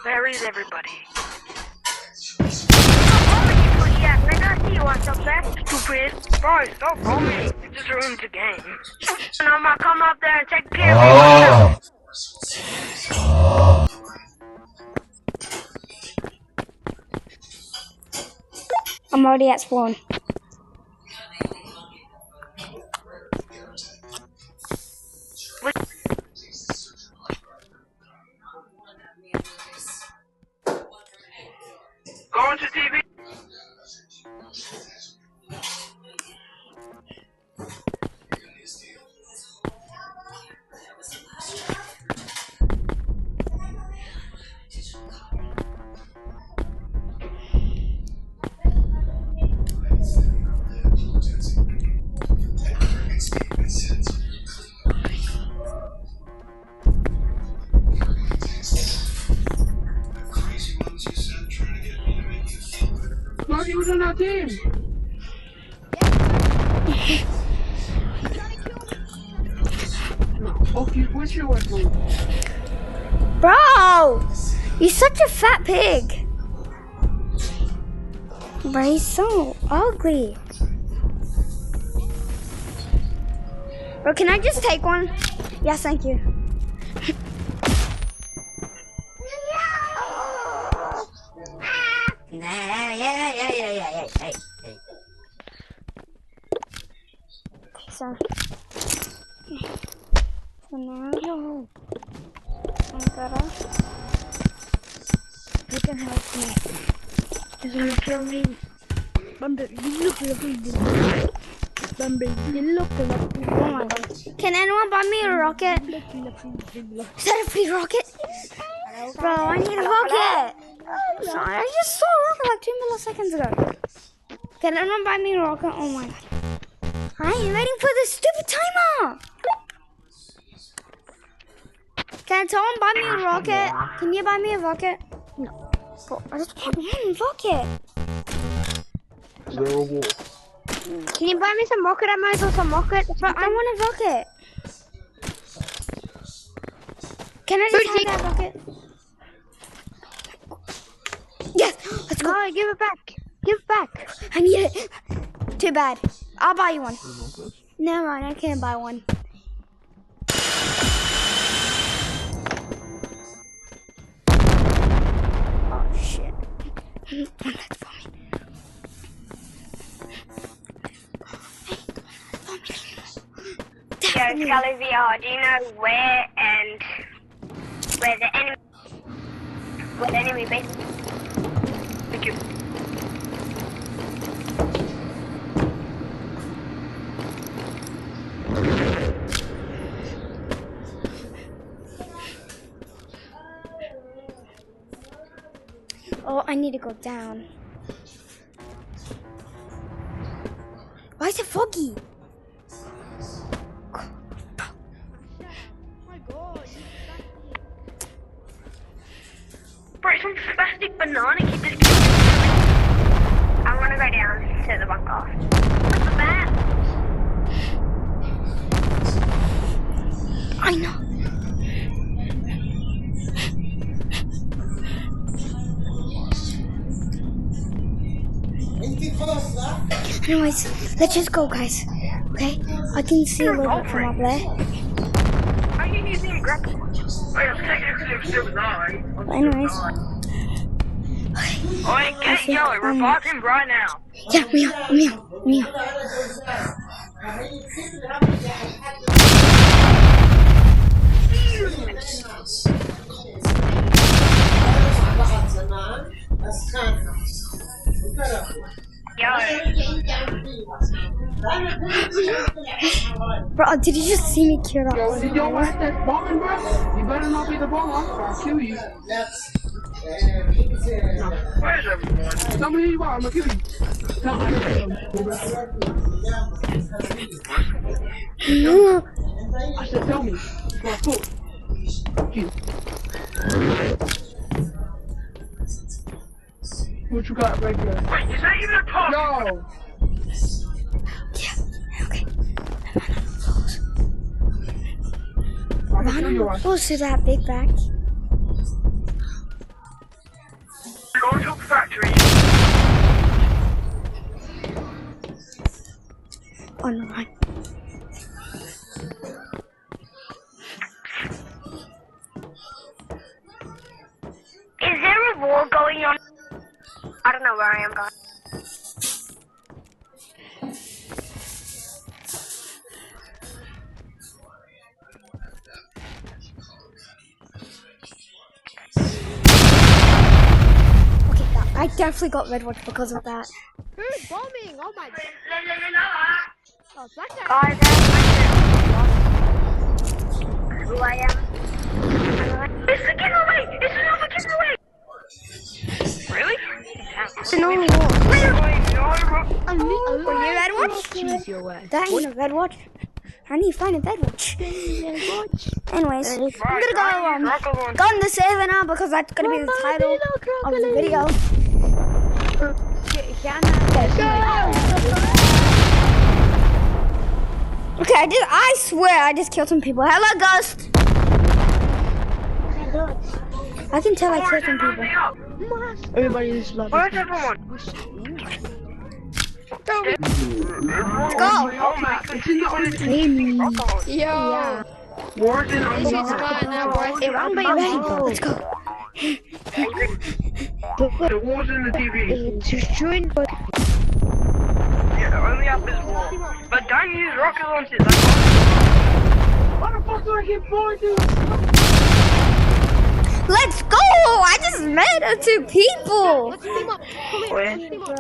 Where is everybody? Yeah, I see you on something. Stupid. Bro, stop bombing. It just ruined the game. And I'm gonna come up there and take care of you. I'm already at spawn. Going to TV. He was on our team. Okay, what's your weapon? Bro! You're such a fat pig. Bro, he's so ugly. Bro, can I just take one? Yes, thank you. So now you can help me. He's gonna kill me. Bambi, you look lovely. Bambi, you look lovely. Oh my god. Can anyone buy me a rocket? Is that a free rocket? Bro, I need a rocket. Sorry, I just saw a rocket like 2 milliseconds ago. Can anyone buy me a rocket? Oh my god. I ain't waiting for this stupid timer. Can someone buy me a rocket? Can you buy me a rocket? No. Bro, I just want one rocket. Can you buy me some rocket ammo or some rocket? But I want a rocket. Can I just have that rocket? Yes, let's go. No, give it back. Give it back. I need it. Too bad. I'll buy you one. Never mind, I can't buy one. Oh shit. That's for me. Yeah, Scully VR, do you know where the enemy base is? Thank you. Oh, I need to go down. Why is it foggy? Bro, some spastic banana kid just killed me. I want to go down to the bunker. What's the map? I know. Anyways, let's just go, guys. Okay? I can see a little bit from up there. Are you using grapple? Anyways. Oi, get Joey, revive him right now. Yeah, me up. Bro, did you just see me kill that? Yo, did your ass that's bombing, bro? You better not be the bomber, or I'll kill you. Where's everyone? Tell me who you are, I'm gonna kill you. Tell me. I said, tell me. So I thought. You. What you got right there? Wait, is that even a pop? No! Okay. I can kill your ass. Close to that big bag. Go to the factory. On the run. Is there a war going on? I don't know where I am going. Okay, I definitely got red watch because of that. Who's bombing? Oh my god. Oh, black guy. Guys, who I am. It's a giveaway! It's another giveaway! Really? It's an only one. Oh, you red watch? choose your way. That ain't a red watch. I need to find a red watch. Anyways, I'm gonna go on the server now because that's gonna be the title of the video. Okay, I swear I just killed some people. Hello, Ghost. I can tell I killed some people. Everybody is loving. Where's everyone? Let's go. Yo. Wars in This is fine now, boy. Hey, I'm ready. Let's go. The wars in the TV. Just join, but Yeah, only up is war. But don't use rocket launchers. Why the fuck do I get bored, dude? Let's go. I just met 2 people. let's team up. Come here, Where? let's team up.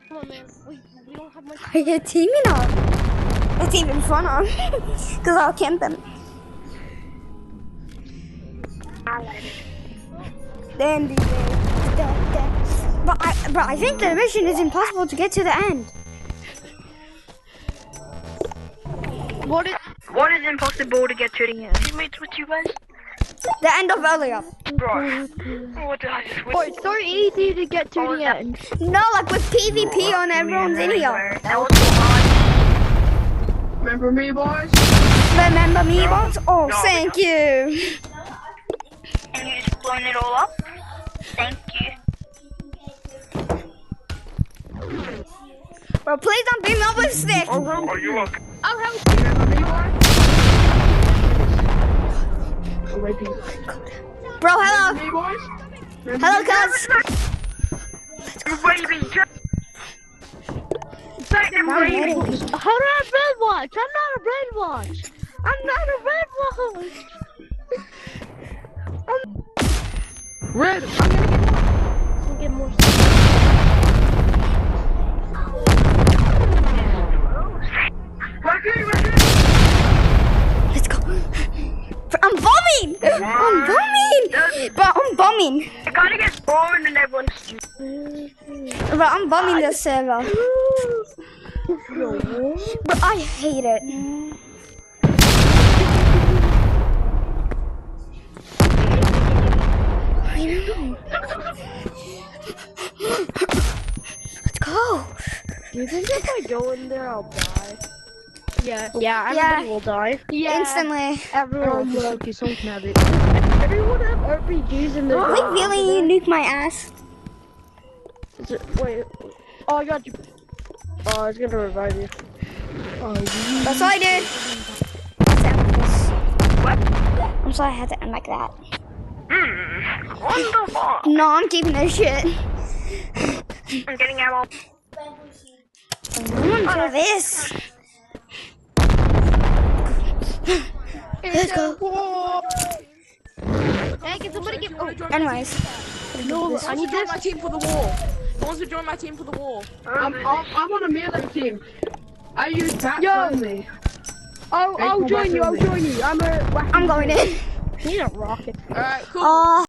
Come on, man. We don't have much. Are you teaming up? It's even funner. Because I'll camp them. Then but I think the mission is impossible to get to the end. What is impossible to get to the end? Teammates with you guys? The end of earlier. Bro. What did I just Oh, it's so easy to get to the end. No, like with PvP on everyone's in here. That was so hard. Remember me, boys? Remember me, boss? Oh, thank you. And you just blown it all up? Thank you. Bro, please don't beat me up with a stick. Are you okay? I'll help you. Remember me, boys? I'm right here. Bro, hello. Me, boys? Hello, cuz. You're waving. I'm ready. How do I have red watch? I'm not a red watch. I'm not a red watch. Red! I'm gonna get more. Let's go. I'm bombing. I'm bombing. Bro, I'm bombing. It kind of gets boring and everyone's... Bro, I'm bombing the server. Bro, I hate it. I know. Let's go. Do you think if I go in there, I'll die? Yeah, Yeah. everybody will die. Yeah, Instantly. everyone will focus on it. Everyone have RPGs in their. Wait, really? You nuke my ass? Is it, wait. Oh, I got you. Oh, I was gonna revive you. Oh, That's all I did. What? I'm sorry I had to end like that. Wonderful. No, I'm keeping this shit. I'm getting ammo. For this. Let's go. Hey, can somebody get? Oh, Anyways. no, I need this. my team for the war. Who wants to join my team for the war? I'm on a melee team. I use that Yo. only. I'll join you. I'm a. I'm going in. He's a rocket. Alright, cool. Oh.